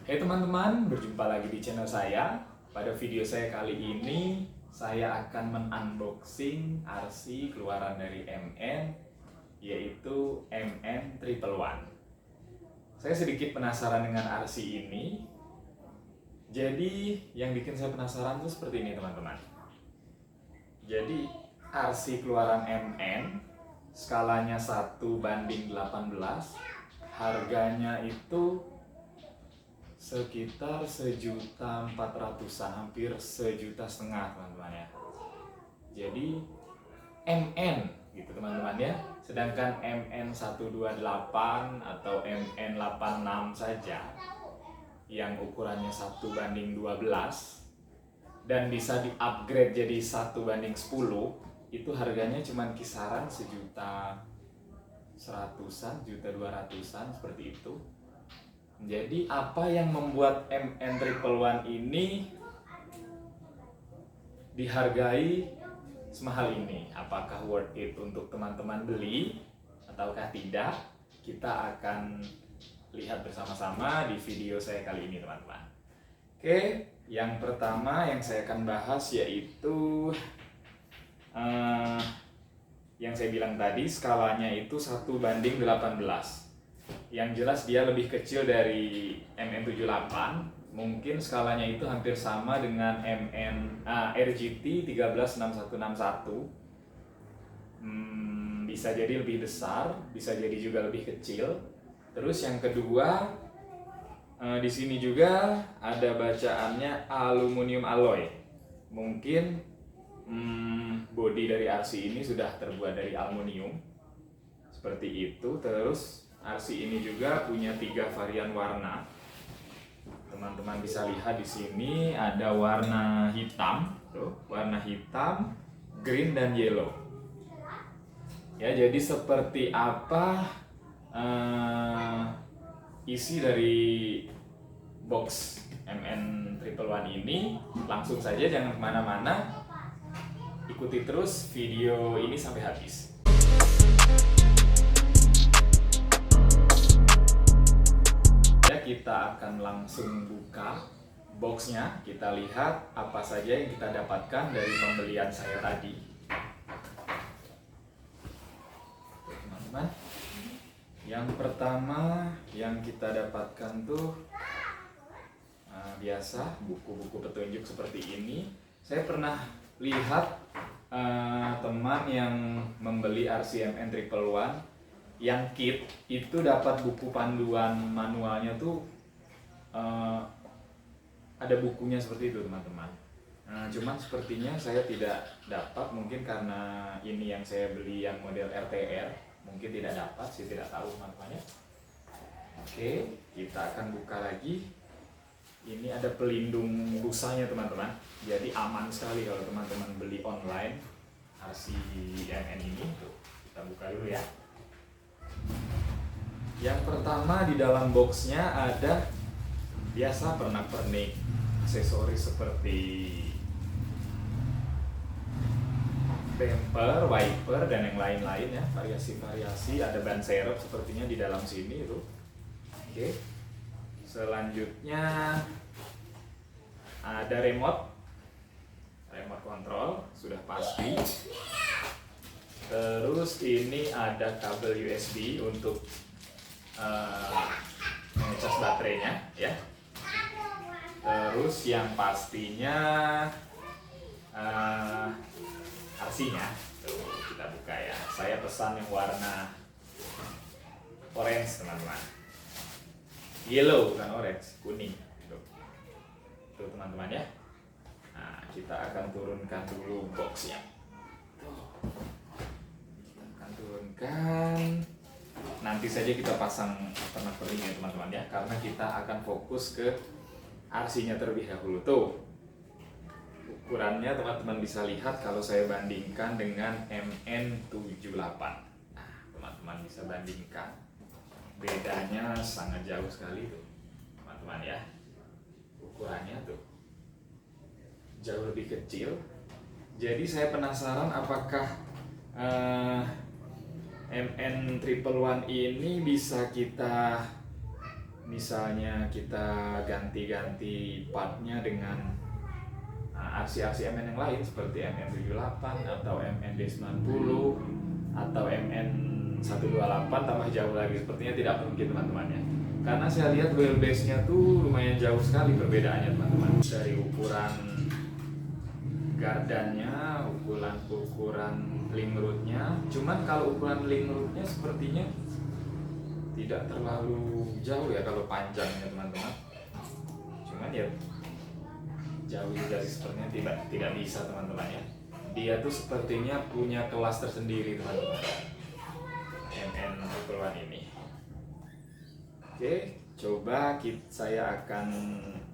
Hai teman-teman, berjumpa lagi di channel saya. Pada video saya kali ini, saya akan men-unboxing RC keluaran dari MN, yaitu MN Triple One. Saya sedikit penasaran dengan RC ini. Jadi, yang bikin saya penasaran itu seperti ini teman-teman. Jadi, RC keluaran MN, skalanya 1:18, harganya itu sekitar 1.400.000-an, hampir 1,5 juta teman-teman ya. Jadi MN gitu teman-teman ya. Sedangkan MN 128 atau MN 86 saja yang ukurannya 1:12 dan bisa di-upgrade jadi 1:10, itu harganya cuma kisaran 1.100.000-an, 1.200.000-an seperti itu. Jadi apa yang membuat MN Triple One ini dihargai semahal ini? Apakah worth it untuk teman-teman beli ataukah tidak? Kita akan lihat bersama-sama di video saya kali ini teman-teman. Oke, yang pertama yang saya akan bahas yaitu yang saya bilang tadi, skalanya itu 1:18. Yang jelas dia lebih kecil dari MN78. Mungkin skalanya itu hampir sama dengan RGT 136161. Bisa jadi lebih besar, bisa jadi juga lebih kecil. Terus yang kedua, di sini juga ada bacaannya aluminium alloy. Mungkin bodi dari RC ini sudah terbuat dari aluminium seperti itu. Terus RC ini juga punya 3 varian warna. Teman-teman bisa lihat di sini ada warna hitam, tuh, warna hitam, green dan yellow. Ya, jadi seperti apa isi dari box MN Triple One ini? Langsung saja, jangan kemana-mana, ikuti terus video ini sampai habis. Kita akan langsung buka boxnya, kita lihat apa saja yang kita dapatkan dari pembelian saya tadi. Teman-teman, yang pertama yang kita dapatkan tuh biasa buku-buku petunjuk seperti ini. Saya pernah lihat teman yang membeli RCMN Triple One yang kit itu dapat buku panduan manualnya tuh ada bukunya seperti itu teman-teman. Cuman sepertinya saya tidak dapat, mungkin karena ini yang saya beli yang model RTR, mungkin tidak dapat, saya tidak tahu teman-teman ya. Oke, kita akan buka lagi. Ini ada pelindung busanya teman-teman, jadi aman sekali kalau teman-teman beli online RCMN ini. Tuh, kita buka dulu ya. Yang pertama di dalam boxnya ada biasa pernak-pernik aksesoris seperti bumper, wiper dan yang lain-lain ya, variasi-variasi. Ada ban serep sepertinya di dalam sini itu. Oke. Selanjutnya ada remote control, sudah pasti. Terus ini ada kabel USB untuk ngecas baterainya ya. Terus yang pastinya RC-nya. Tuh, kita buka ya. Saya pesan yang warna orange teman-teman. Yellow bukan orange, kuning. Tuh teman-teman ya. Nah, kita akan turunkan dulu boxnya. Turunkan, nanti saja kita pasang pernak-perniknya teman-teman ya, karena kita akan fokus ke RC-nya terlebih dahulu. Tuh, ukurannya teman-teman bisa lihat kalau saya bandingkan dengan MN78. Nah, teman-teman bisa bandingkan, bedanya sangat jauh sekali tuh teman-teman ya. Ukurannya tuh jauh lebih kecil. Jadi saya penasaran apakah MN Triple One ini bisa kita misalnya kita ganti-ganti partnya dengan RC-RC MN yang lain seperti MN78 atau MND90 atau MN128 tambah jauh lagi, sepertinya tidak mungkin teman-teman ya, karena saya lihat wheelbase-nya tuh lumayan jauh sekali perbedaannya teman-teman, dari ukuran gardannya, ukuran link root-nya. Cuman kalau ukuran link root-nya sepertinya tidak terlalu jauh ya kalau panjangnya teman-teman. Cuman ya jauh juga sih, sepertinya tidak bisa teman-teman ya. Dia tuh sepertinya punya kelas tersendiri teman-teman, MN1 ini. Oke, coba saya akan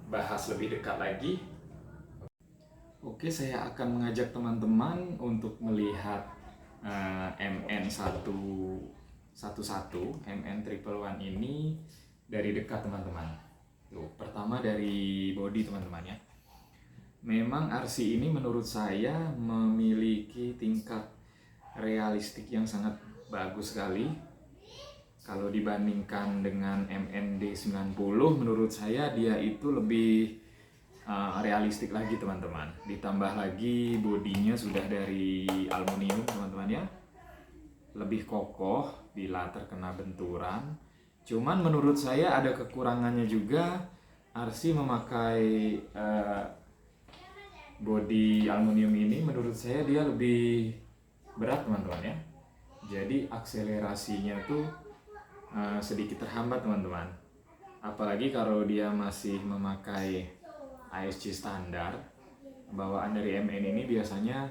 bahas lebih dekat lagi. Oke, saya akan mengajak teman-teman untuk melihat MN111 MN111 ini dari dekat teman-teman. Tuh, pertama dari body teman-teman ya. Memang RC ini menurut saya memiliki tingkat realistik yang sangat bagus sekali. Kalau dibandingkan dengan MND90, menurut saya dia itu lebih realistik lagi teman-teman. Ditambah lagi bodinya sudah dari aluminium teman-teman ya, lebih kokoh bila terkena benturan. Cuman menurut saya ada kekurangannya juga. RC memakai bodi aluminium ini, menurut saya dia lebih berat teman-teman ya. Jadi akselerasinya tuh sedikit terhambat teman-teman. Apalagi kalau dia masih memakai ASC standar. Bawaan dari MN ini biasanya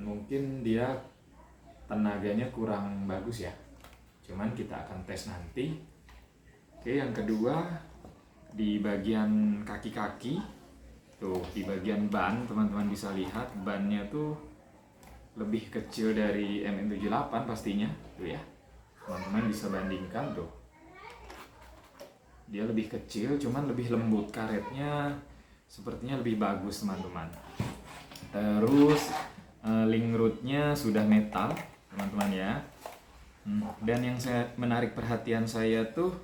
mungkin dia tenaganya kurang bagus ya. Cuman kita akan tes nanti. Oke, yang kedua di bagian kaki-kaki. Tuh, di bagian ban teman-teman bisa lihat bannya tuh lebih kecil dari MN78 pastinya. Tuh ya, teman-teman bisa bandingkan tuh. Dia lebih kecil, cuman lebih lembut, karetnya sepertinya lebih bagus teman-teman. Terus link root-nya sudah metal teman-teman ya. Dan yang menarik perhatian saya tuh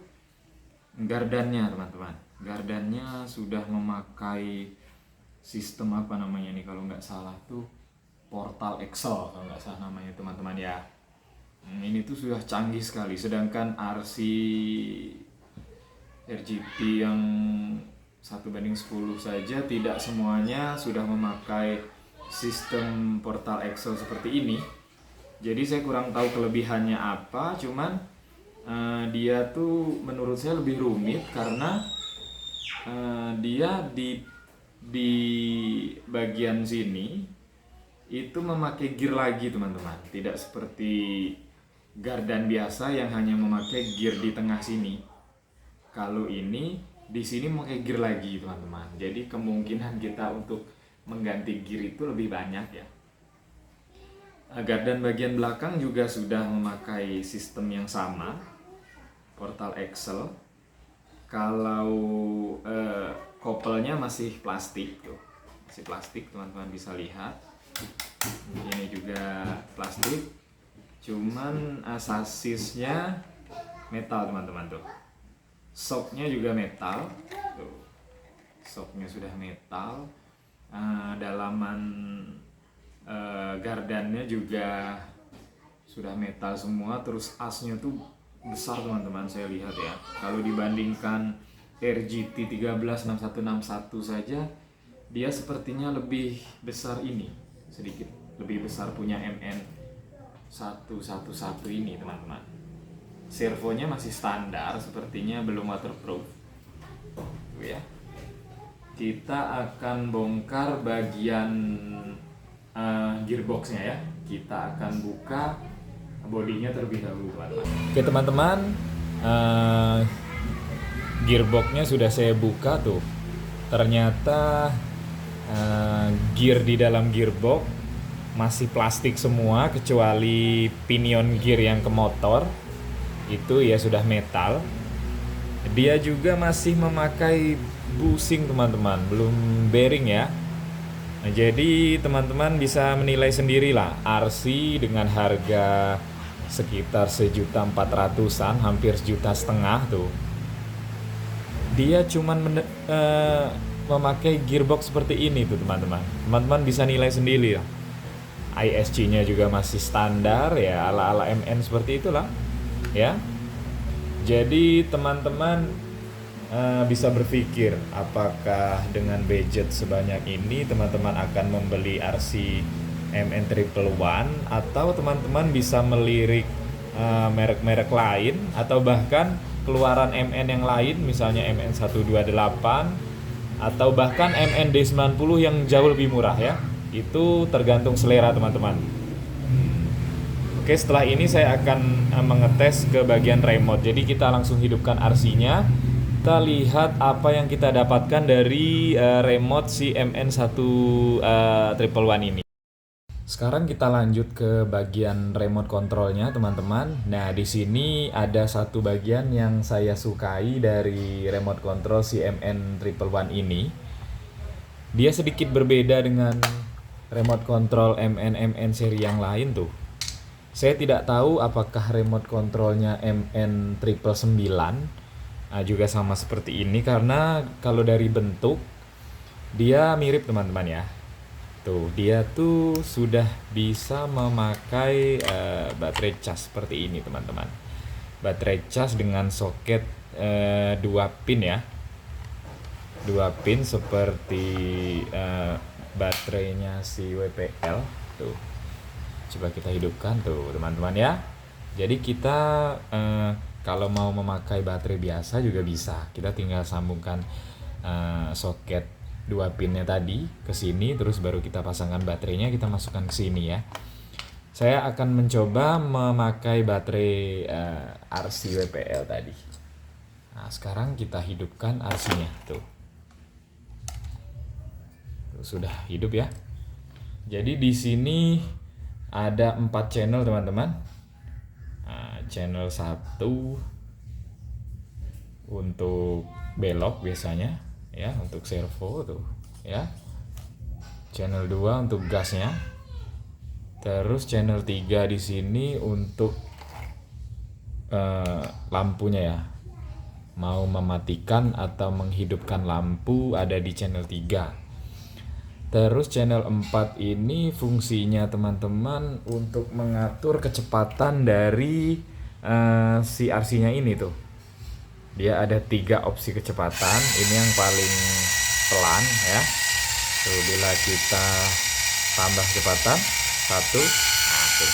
gardannya teman-teman. Gardannya sudah memakai sistem apa namanya nih, kalau nggak salah tuh portal Excel kalau nggak salah namanya teman-teman ya. Ini tuh sudah canggih sekali. Sedangkan RC RGP yang 1:10 saja tidak semuanya sudah memakai sistem portal Excel seperti ini. Jadi saya kurang tahu kelebihannya apa, cuman dia tuh menurut saya lebih rumit karena dia di bagian sini itu memakai gear lagi teman-teman. Tidak seperti gardan biasa yang hanya memakai gear di tengah sini. Kalau ini di sini memakai gear lagi teman-teman. Jadi kemungkinan kita untuk mengganti gear itu lebih banyak ya. Gardan bagian belakang juga sudah memakai sistem yang sama, portal Excel. Kalau kopelnya masih plastik tuh, masih plastik teman-teman bisa lihat. Ini juga plastik, cuman sasisnya metal teman-teman tuh. Shocknya juga metal, tuh. Shocknya sudah metal. Dalaman gardannya juga sudah metal semua. Terus asnya tuh besar teman-teman, saya lihat ya. Kalau dibandingkan RGT 136161 saja, dia sepertinya lebih besar ini, sedikit lebih besar punya MN 111 ini teman-teman. Servonya masih standar, sepertinya belum waterproof. Tuh ya. Kita akan bongkar bagian gearboxnya ya. Kita akan buka bodinya terlebih dahulu teman-teman. Oke teman-teman, gearboxnya sudah saya buka tuh. Ternyata gear di dalam gearbox masih plastik semua kecuali pinion gear yang ke motor itu ya sudah metal. Dia juga masih memakai bushing teman-teman, belum bearing ya. Nah, jadi teman-teman bisa menilai sendirilah RC dengan harga sekitar 1.400.000-an, hampir 1,5 juta tuh. dia cuman memakai gearbox seperti ini tuh teman-teman. Teman-teman bisa nilai sendiri ya. ISC-nya juga masih standar ya, ala-ala MN seperti itulah ya. Jadi teman-teman bisa berpikir apakah dengan budget sebanyak ini teman-teman akan membeli RC MN Triple One, atau teman-teman bisa melirik merek-merek lain atau bahkan keluaran MN yang lain, misalnya MN 128 atau bahkan MN D90 yang jauh lebih murah ya. Itu tergantung selera teman-teman. Oke, setelah ini saya akan mengetes ke bagian remote. Jadi kita langsung hidupkan RC-nya. Kita lihat apa yang kita dapatkan dari remote si MN1 Triple One ini. Sekarang kita lanjut ke bagian remote controlnya teman-teman. Nah, di sini ada satu bagian yang saya sukai dari remote control si MN Triple One ini. Dia sedikit berbeda dengan remote control MN seri yang lain tuh. Saya tidak tahu apakah remote controlnya MN 999 juga sama seperti ini, karena kalau dari bentuk dia mirip teman-teman ya. Tuh, dia tuh sudah bisa memakai baterai cas seperti ini teman-teman. Baterai cas dengan soket 2 pin ya. 2 pin seperti baterainya si WPL tuh. Coba kita hidupkan tuh teman-teman ya. Jadi kita kalau mau memakai baterai biasa juga bisa. Kita tinggal sambungkan soket 2 pinnya tadi ke sini, terus baru kita pasangkan baterainya, kita masukkan ke sini ya. Saya akan mencoba memakai baterai RC WPL tadi. Nah, sekarang kita hidupkan RC-nya tuh. Sudah hidup ya. Jadi di sini ada 4 channel teman-teman. Channel 1 untuk belok biasanya ya, untuk servo tuh ya. Channel 2 untuk gasnya. Terus channel 3 di sini untuk lampunya ya. Mau mematikan atau menghidupkan lampu ada di channel 3. Terus channel 4 ini fungsinya teman-teman untuk mengatur kecepatan dari si RC-nya ini tuh. Dia ada 3 opsi kecepatan. Ini yang paling pelan ya. Tuh, bila kita tambah kecepatan 1, nah tuh,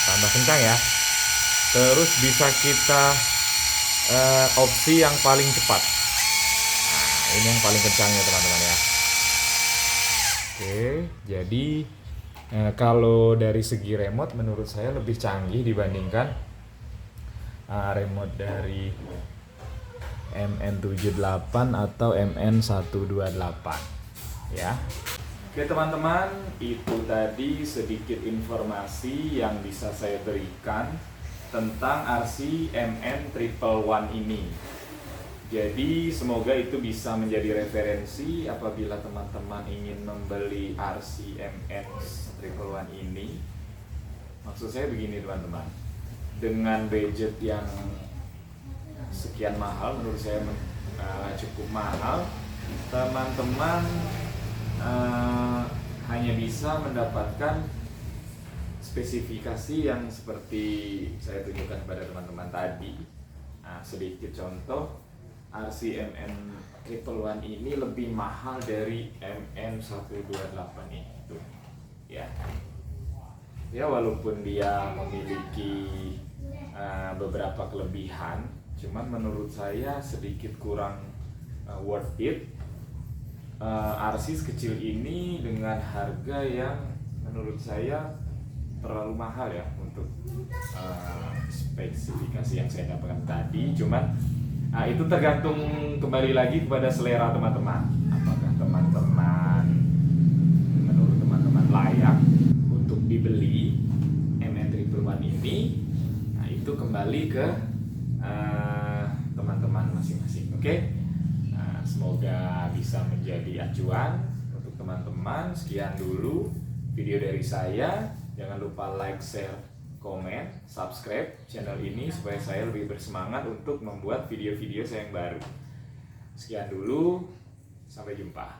tambah kencang ya. Terus bisa kita opsi yang paling cepat. Nah, ini yang paling kencangnya teman-teman ya. Oke, jadi kalau dari segi remote menurut saya lebih canggih dibandingkan remote dari MN78 atau MN128 ya. Oke teman-teman, itu tadi sedikit informasi yang bisa saya berikan tentang RC MN Triple One ini. Jadi semoga itu bisa menjadi referensi apabila teman-teman ingin membeli RC MN Triple One ini. Maksud saya begini teman-teman, dengan budget yang sekian mahal, menurut saya cukup mahal, teman-teman hanya bisa mendapatkan spesifikasi yang seperti saya tunjukkan kepada teman-teman tadi. Nah, sedikit contoh, RC MN Triple One ini lebih mahal dari MN 128 itu ya. Ya, walaupun dia memiliki beberapa kelebihan, cuman menurut saya sedikit kurang worth it. RC sekecil ini dengan harga yang menurut saya terlalu mahal ya untuk spesifikasi yang saya dapatkan tadi. Cuman itu tergantung kembali lagi kepada selera teman-teman. Apakah teman-teman menurut teman-teman layak untuk dibeli MN Triple One ini? Nah, itu kembali ke teman-teman masing-masing. Oke? Semoga bisa menjadi acuan untuk teman-teman. Sekian dulu video dari saya. Jangan lupa like, share, komen, subscribe channel ini supaya saya lebih bersemangat untuk membuat video-video saya yang baru. Sekian dulu, sampai jumpa.